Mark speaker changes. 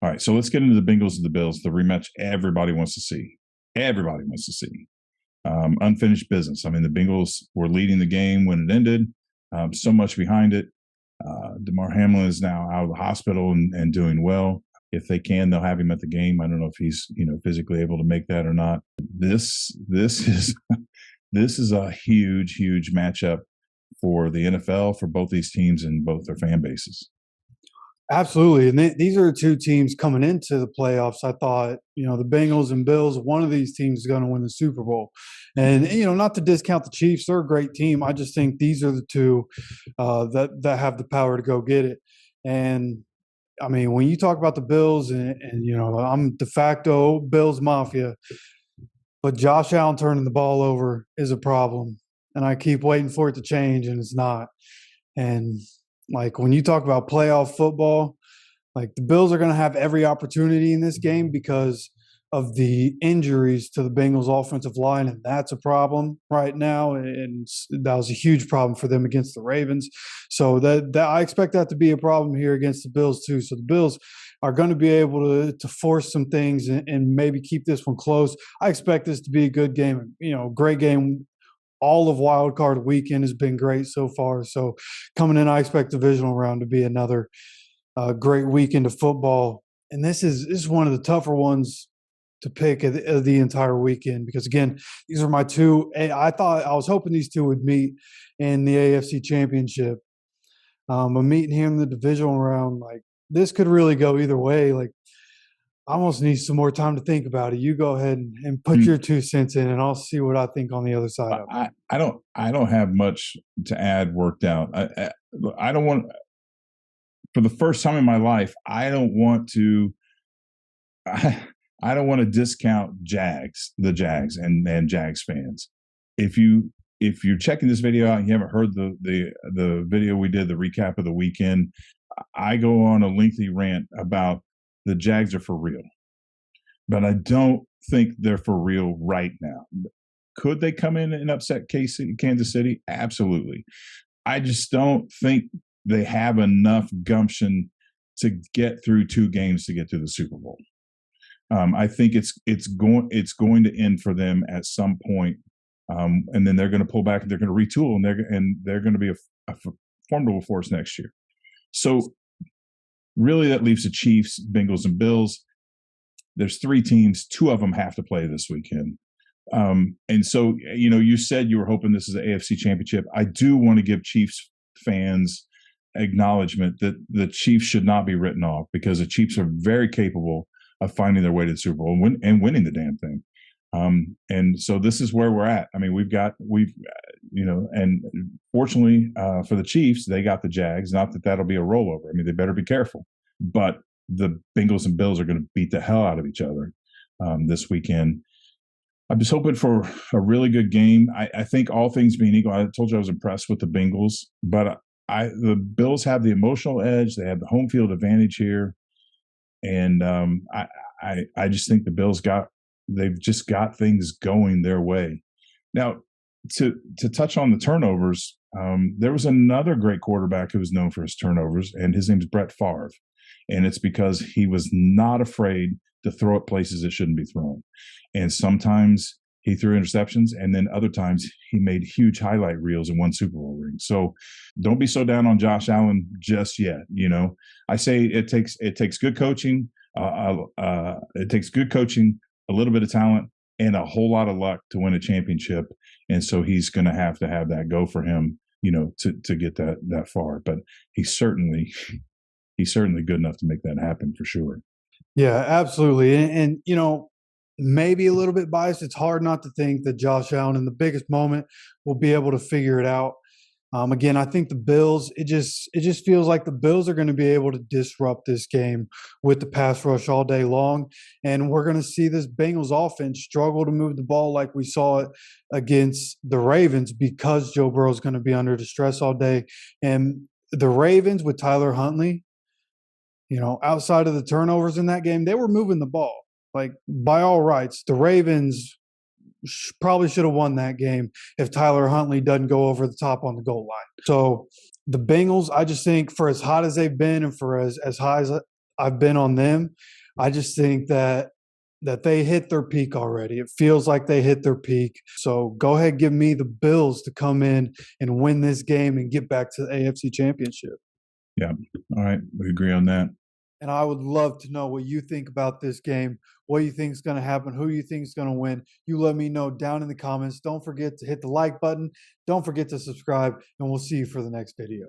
Speaker 1: All right, so let's get into the Bengals and the Bills, the rematch everybody wants to see. Everybody wants to see. Unfinished business. I mean, the Bengals were leading the game when it ended, so much behind it. Damar Hamlin is now out of the hospital and doing well. If they can, they'll have him at the game. I don't know if he's physically able to make that or not. This is this is a huge matchup for the NFL, for both these teams and both their fan bases.
Speaker 2: Absolutely. And these are two teams coming into the playoffs. I thought, the Bengals and Bills, one of these teams is going to win the Super Bowl. And, not to discount the Chiefs, they're a great team. I just think these are the two that have the power to go get it. And, I mean, when you talk about the Bills and I'm de facto Bills Mafia, but Josh Allen turning the ball over is a problem. And I keep waiting for it to change, and it's not. And like when you talk about playoff football, like the Bills are going to have every opportunity in this game because of the injuries to the Bengals offensive line. And that's a problem right now. And that was a huge problem for them against the Ravens. So that I expect that to be a problem here against the Bills too. So the Bills are going to be able to force some things and maybe keep this one close. I expect this to be a good game, great game. All of wild card weekend has been great so far. So coming in, I expect divisional round to be another great weekend of football. And this is one of the tougher ones to pick of the entire weekend because, again, these are my two. I was hoping these two would meet in the AFC Championship. But meeting here in the divisional round, like this could really go either way. Like I almost need some more time to think about it. You go ahead and put your 2 cents in, and I'll see what I think on the other side of it.
Speaker 1: I don't have much to add worked out. I don't want, for the first time in my life, I don't want to discount the Jags and Jags fans. If you're checking this video out and you haven't heard the video we did, the recap of the weekend, I go on a lengthy rant about the Jags are for real, but I don't think they're for real right now. Could they come in and upset Kansas City? Absolutely. I just don't think they have enough gumption to get through 2 games to get to the Super Bowl. I think it's going to end for them at some point, and then they're going to pull back and they're going to retool and they're going to be a formidable force next year. So really, that leaves the Chiefs, Bengals, and Bills. There's 3 teams. 2 of them have to play this weekend. And so, you said you were hoping this is the AFC Championship. I do want to give Chiefs fans acknowledgement that the Chiefs should not be written off because the Chiefs are very capable of finding their way to the Super Bowl and winning the damn thing. And so this is where we're at. I mean, and fortunately for the Chiefs, they got the Jags. Not that that'll be a rollover. I mean, they better be careful. But the Bengals and Bills are going to beat the hell out of each other this weekend. I'm just hoping for a really good game. I think all things being equal, I told you I was impressed with the Bengals, but the Bills have the emotional edge. They have the home field advantage here. And I just think the Bills they've just got things going their way. Now, to touch on the turnovers, there was another great quarterback who was known for his turnovers, and his name is Brett Favre. And it's because he was not afraid to throw at places it shouldn't be thrown. And sometimes he threw interceptions, and then other times he made huge highlight reels and won Super Bowl rings. So don't be so down on Josh Allen just yet. I say it takes good coaching. It takes good coaching, a little bit of talent, and a whole lot of luck to win a championship. And so he's going to have that go for him, to get that far. But he's certainly good enough to make that happen for sure.
Speaker 2: Yeah, absolutely. And maybe a little bit biased. It's hard not to think that Josh Allen in the biggest moment will be able to figure it out. Again, I think the Bills, it just feels like the Bills are going to be able to disrupt this game with the pass rush all day long. And we're going to see this Bengals offense struggle to move the ball like we saw it against the Ravens because Joe Burrow is going to be under distress all day. And the Ravens with Tyler Huntley, outside of the turnovers in that game, they were moving the ball. Like, by all rights, the Ravens probably should have won that game if Tyler Huntley doesn't go over the top on the goal line. So the Bengals, I just think for as hot as they've been and for as high as I've been on them. I just think that they hit their peak already. It feels like they hit their peak. So go ahead, give me the Bills to come in and win this game and get back to the AFC Championship.
Speaker 1: Yeah. All right. We agree on that.
Speaker 2: And I would love to know what you think about this game, what you think is going to happen, who you think is going to win. You let me know down in the comments. Don't forget to hit the like button. Don't forget to subscribe, and we'll see you for the next video.